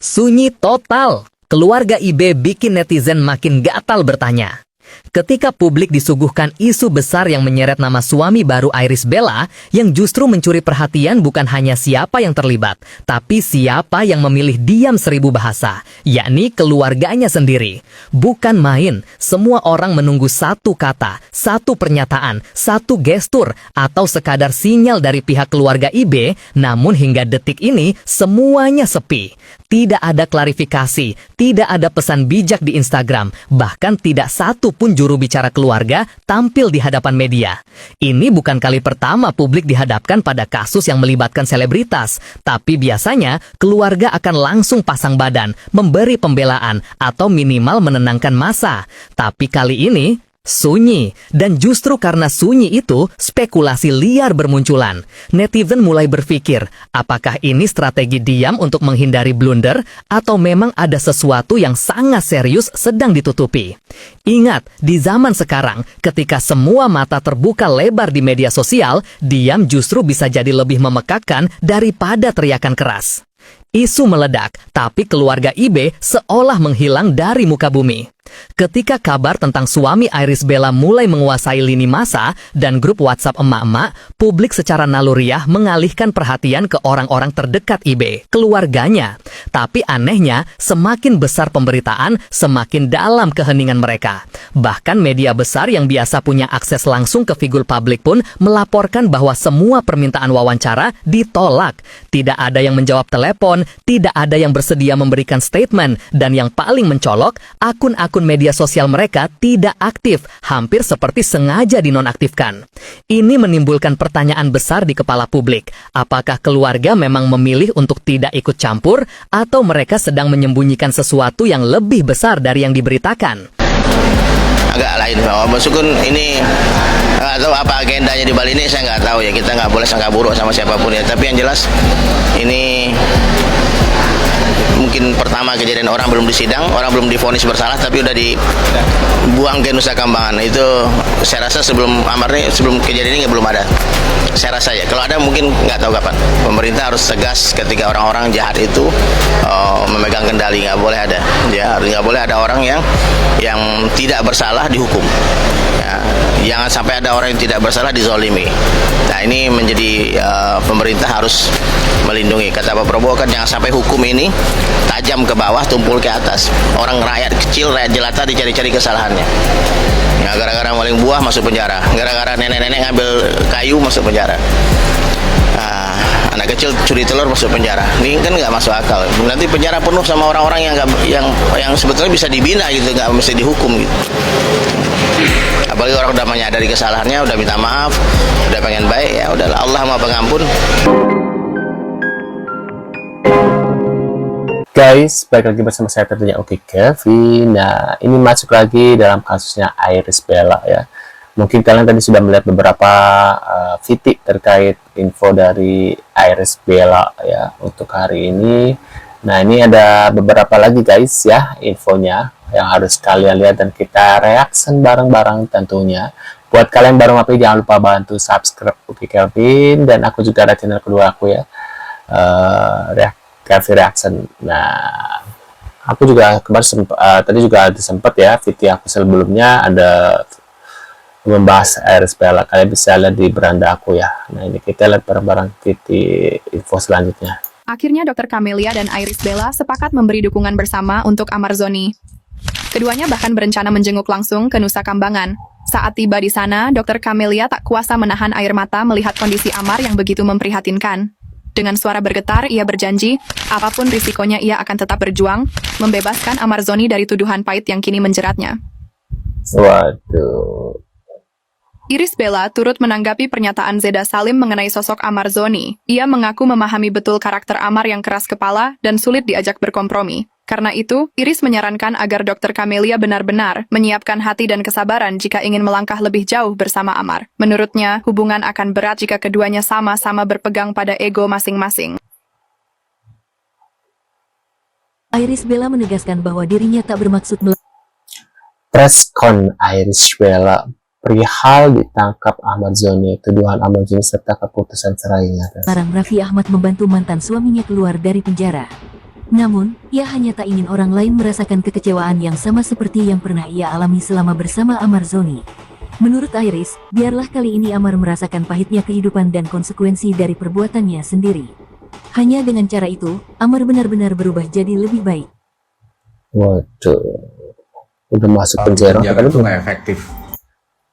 Sunyi total. Keluarga IB bikin netizen makin gatal bertanya. Ketika publik disuguhkan isu besar yang menyeret nama suami baru Irish Bella, yang justru mencuri perhatian bukan hanya siapa yang terlibat, tapi siapa yang memilih diam 1000 bahasa, yakni keluarganya sendiri. Bukan main, semua orang menunggu satu kata, satu pernyataan, satu gestur, atau sekadar sinyal dari pihak keluarga IB, namun hingga detik ini semuanya sepi. Tidak ada klarifikasi, tidak ada pesan bijak di Instagram, bahkan tidak satu pun juru bicara keluarga tampil di hadapan media. Ini bukan kali pertama publik dihadapkan pada kasus yang melibatkan selebritas, tapi biasanya keluarga akan langsung pasang badan, memberi pembelaan, atau minimal menenangkan massa. Tapi kali ini sunyi, dan justru karena sunyi itu, spekulasi liar bermunculan. Netizen mulai berpikir, apakah ini strategi diam untuk menghindari blunder, atau memang ada sesuatu yang sangat serius sedang ditutupi. Ingat, di zaman sekarang, ketika semua mata terbuka lebar di media sosial, diam justru bisa jadi lebih memekakkan daripada teriakan keras. Isu meledak, tapi keluarga IB seolah menghilang dari muka bumi. Ketika kabar tentang suami Irish Bella mulai menguasai lini massa dan grup WhatsApp emak-emak, publik secara naluriah mengalihkan perhatian ke orang-orang terdekat IB, keluarganya. Tapi anehnya, semakin besar pemberitaan, semakin dalam keheningan mereka. Bahkan media besar yang biasa punya akses langsung ke figur publik pun melaporkan bahwa semua permintaan wawancara ditolak. Tidak ada yang menjawab telepon, tidak ada yang bersedia memberikan statement, dan yang paling mencolok, akun-akun media sosial mereka tidak aktif, hampir seperti sengaja dinonaktifkan. Ini menimbulkan pertanyaan besar di kepala publik. Apakah keluarga memang memilih untuk tidak ikut campur, atau mereka sedang menyembunyikan sesuatu yang lebih besar dari yang diberitakan? Agak lain, meskipun ini nggak tahu apa agendanya di Bali ini, saya nggak tahu ya, kita nggak boleh sangka buruk sama siapapun ya, tapi yang jelas ini mungkin pertama kejadian orang belum disidang, orang belum divonis bersalah, tapi udah dibuang ke Nusa Kambangan. Itu saya rasa sebelum amar ini, sebelum kejadian ini belum ada. Saya rasa ya, kalau ada mungkin nggak tahu kapan. Pemerintah harus tegas ketika orang-orang jahat itu memegang kendali, nggak boleh ada. Ya, nggak boleh ada orang yang tidak bersalah dihukum. Ya, jangan sampai ada orang yang tidak bersalah dizolimi. Nah, ini menjadi pemerintah harus melindungi. Kata Pak Prabowo kan, jangan sampai hukum ini tajam ke bawah, tumpul ke atas. Orang rakyat kecil, rakyat jelata dicari-cari kesalahannya. Ya, gara-gara maling buah masuk penjara, gara-gara nenek-nenek ngambil kayu masuk penjara. Anak kecil curi telur masuk penjara. Ini kan nggak masuk akal. Nanti penjara penuh sama orang-orang yang sebetulnya bisa dibina gitu, nggak mesti dihukum gitu. Apalagi orang udah menyadari kesalahannya, udah minta maaf, udah pengen baik, ya udahlah, Allah Maha Pengampun. Guys, balik lagi bersama saya tentunya Oki Kevin. Nah, ini masuk lagi dalam kasusnya Irish Bella ya. Mungkin kalian tadi sudah melihat beberapa titik terkait info dari Irish Bella ya untuk hari ini. Nah, ini ada beberapa lagi guys ya infonya yang harus kalian lihat dan kita reaction bareng-bareng tentunya. Buat kalian baru mampir, jangan lupa bantu subscribe Oki Kevin, dan aku juga ada channel kedua aku ya, Kevin Reaction. Nah, aku juga kemarin tadi juga ada sempat ya video aku sebelumnya ada membahas Irish Bella. Kalian bisa lihat di beranda aku ya. Nah, ini kita lihat bareng-bareng video info selanjutnya. Akhirnya Dr. Camelia dan Irish Bella sepakat memberi dukungan bersama untuk Amar Zoni. Keduanya bahkan berencana menjenguk langsung ke Nusa Kambangan. Saat tiba di sana, Dr. Camelia tak kuasa menahan air mata melihat kondisi Amar yang begitu memprihatinkan. Dengan suara bergetar, ia berjanji, apapun risikonya ia akan tetap berjuang, membebaskan Amar Zoni dari tuduhan pahit yang kini menjeratnya. Waduh. Irish Bella turut menanggapi pernyataan Zeda Salim mengenai sosok Amar Zoni. Ia mengaku memahami betul karakter Amar yang keras kepala dan sulit diajak berkompromi. Karena itu, Iris menyarankan agar Dr. Camelia benar-benar menyiapkan hati dan kesabaran jika ingin melangkah lebih jauh bersama Amar. Menurutnya, hubungan akan berat jika keduanya sama-sama berpegang pada ego masing-masing. Irish Bella menegaskan bahwa dirinya tak bermaksud Preskon Irish Bella perihal ditangkap Ahmad Zoni, tuduhan Ahmad Zoni serta keputusan cerainya. melarang Raffi Ahmad membantu mantan suaminya keluar dari penjara. Namun, ia hanya tak ingin orang lain merasakan kekecewaan yang sama seperti yang pernah ia alami selama bersama Amar Zoni. Menurut Iris, biarlah kali ini Amar merasakan pahitnya kehidupan dan konsekuensi dari perbuatannya sendiri. Hanya dengan cara itu, Amar benar-benar berubah jadi lebih baik. Waduh, udah masuk penjara. Penjara itu nggak efektif.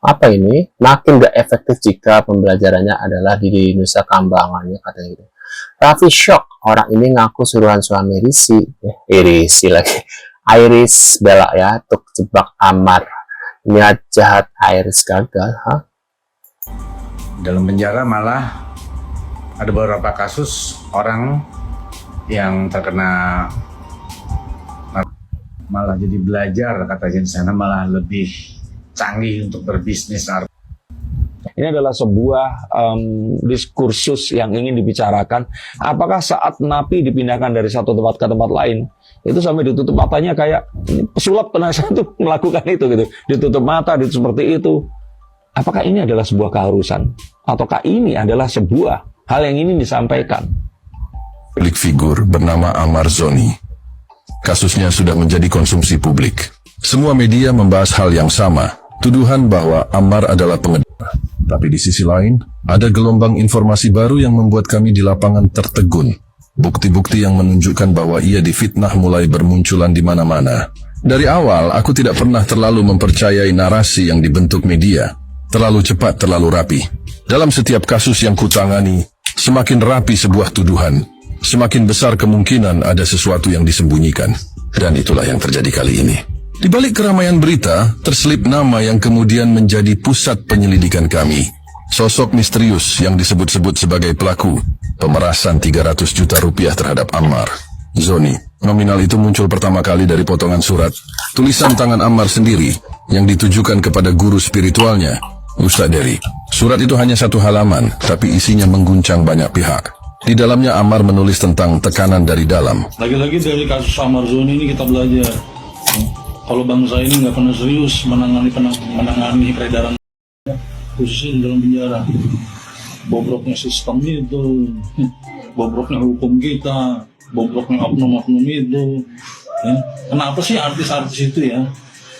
Apa ini? Makin gak efektif jika pembelajarannya adalah di Nusa Kambangan, ya katanya gitu. Raffi shock, orang ini ngaku suruhan suami Risi lagi. Iris Bella ya, untuk jebak Amar. Niat jahat Iris gagal, Dalam penjara malah ada beberapa kasus orang yang terkena malah jadi belajar, katanya di sana malah lebih canggih untuk berbisnis. Ini adalah sebuah diskursus yang ingin dibicarakan. Apakah saat napi dipindahkan dari satu tempat ke tempat lain, itu sampai ditutup matanya kayak pesulap penasihat itu melakukan itu gitu, ditutup mata, seperti itu. Apakah ini adalah sebuah keharusan, ataukah ini adalah sebuah hal yang ingin disampaikan? Publik figur bernama Amar Zoni. Kasusnya sudah menjadi konsumsi publik. Semua media membahas hal yang sama, tuduhan bahwa Amar adalah pengedar. Tapi di sisi lain, ada gelombang informasi baru yang membuat kami di lapangan tertegun. Bukti-bukti yang menunjukkan bahwa ia difitnah mulai bermunculan di mana-mana. Dari awal, aku tidak pernah terlalu mempercayai narasi yang dibentuk media. Terlalu cepat, terlalu rapi. Dalam setiap kasus yang kutangani, semakin rapi sebuah tuduhan, semakin besar kemungkinan ada sesuatu yang disembunyikan. Dan itulah yang terjadi kali ini. Di balik keramaian berita, terselip nama yang kemudian menjadi pusat penyelidikan kami. Sosok misterius yang disebut-sebut sebagai pelaku pemerasan 300 juta rupiah terhadap Amar Zoni. Nominal itu muncul pertama kali dari potongan surat tulisan tangan Amar sendiri yang ditujukan kepada guru spiritualnya, Ustadz Dery. Surat itu hanya 1 halaman, tapi isinya mengguncang banyak pihak. Di dalamnya Amar menulis tentang tekanan dari dalam. Lagi-lagi dari kasus Amar Zoni ini kita belajar. Kalau bangsa ini nggak pernah serius menangani peredaran, khususnya di dalam penjara. Bobroknya sistem itu, bobroknya hukum kita, bobroknya oknum-oknum itu. Ya. Kenapa sih artis-artis itu ya,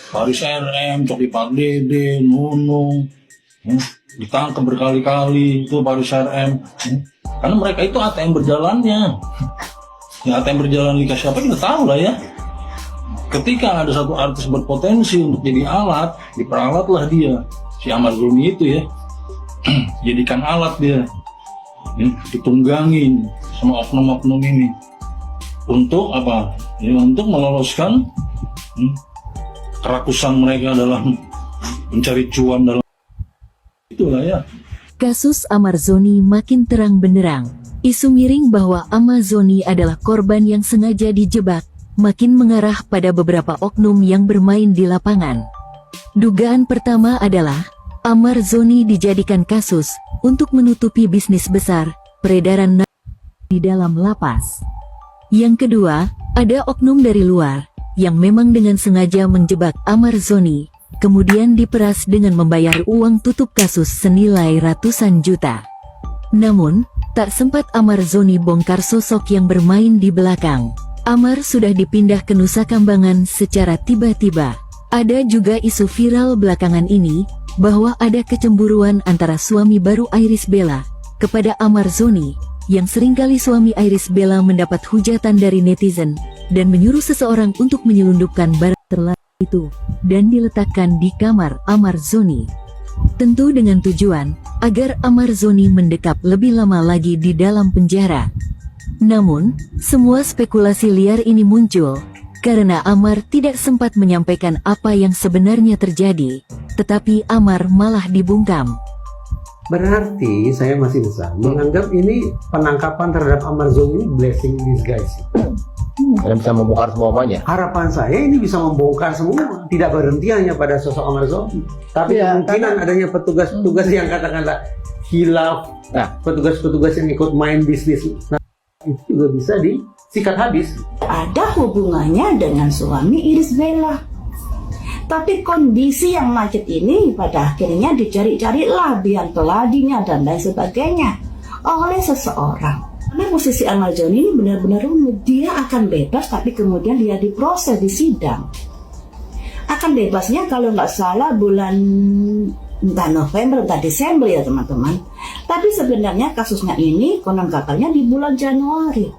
Paris RM, Coki Pardede, Nunung, ya, ditangkap berkali-kali itu Paris RM. Ya. Karena mereka itu ATM berjalannya. Ya ATM berjalan di siapa kita tahu lah ya. Ketika ada satu artis berpotensi untuk jadi alat, diperalatlah dia, si Amar Zoni itu ya, jadikan alat dia, ya, ditunggangin sama oknum-oknum ini, untuk apa? Ya, untuk meloloskan kerakusan mereka dalam mencari cuan dalam itulah ya. Kasus Amar Zoni makin terang benderang. Isu miring bahwa Amar Zoni adalah korban yang sengaja dijebak makin mengarah pada beberapa oknum yang bermain di lapangan. Dugaan pertama adalah Amar Zoni dijadikan kasus untuk menutupi bisnis besar peredaran narkoba di dalam lapas. Yang kedua, ada oknum dari luar yang memang dengan sengaja menjebak Amar Zoni, kemudian diperas dengan membayar uang tutup kasus senilai ratusan juta. Namun, tak sempat Amar Zoni bongkar sosok yang bermain di belakang. Amar sudah dipindah ke Nusa Kambangan secara tiba-tiba. Ada juga isu viral belakangan ini, bahwa ada kecemburuan antara suami baru Iris Bella kepada Amar Zoni, yang seringkali suami Iris Bella mendapat hujatan dari netizen, dan menyuruh seseorang untuk menyelundupkan barang terlarang itu, dan diletakkan di kamar Amar Zoni. Tentu dengan tujuan, agar Amar Zoni mendekap lebih lama lagi di dalam penjara. Namun, semua spekulasi liar ini muncul karena Amar tidak sempat menyampaikan apa yang sebenarnya terjadi, tetapi Amar malah dibungkam. Berarti saya masih bisa menganggap ini penangkapan terhadap Amar Zoni blessing in disguise. Dan bisa membongkar semuanya. Harapan saya ini bisa membongkar semua, tidak berhenti hanya pada sosok Amar Zoni, tapi kemungkinan adanya petugas-petugas yang katakanlah hilaf, petugas-petugas yang ikut main bisnis. Itu juga bisa disikat habis. Ada hubungannya dengan suami Iris Bella. Tapi kondisi yang macet ini pada akhirnya dicari-carilah biang keladinya dan lain sebagainya oleh seseorang. Karena posisi Amar-Zoni ini benar-benar rumit. Dia akan bebas, tapi kemudian dia diproses di sidang. Akan bebasnya kalau nggak salah bulan entah November, entah Desember ya teman-teman. Tapi sebenarnya kasusnya ini konon katanya di bulan Januari.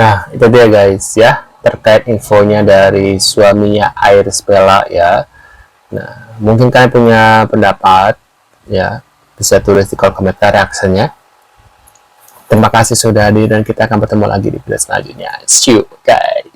Nah, itu dia guys ya, terkait infonya dari suaminya Iris Bella ya. Nah, mungkin kalian punya pendapat ya, bisa tulis di kolom komentar reaksinya. Terima kasih sudah hadir dan kita akan bertemu lagi di video selanjutnya. See you guys.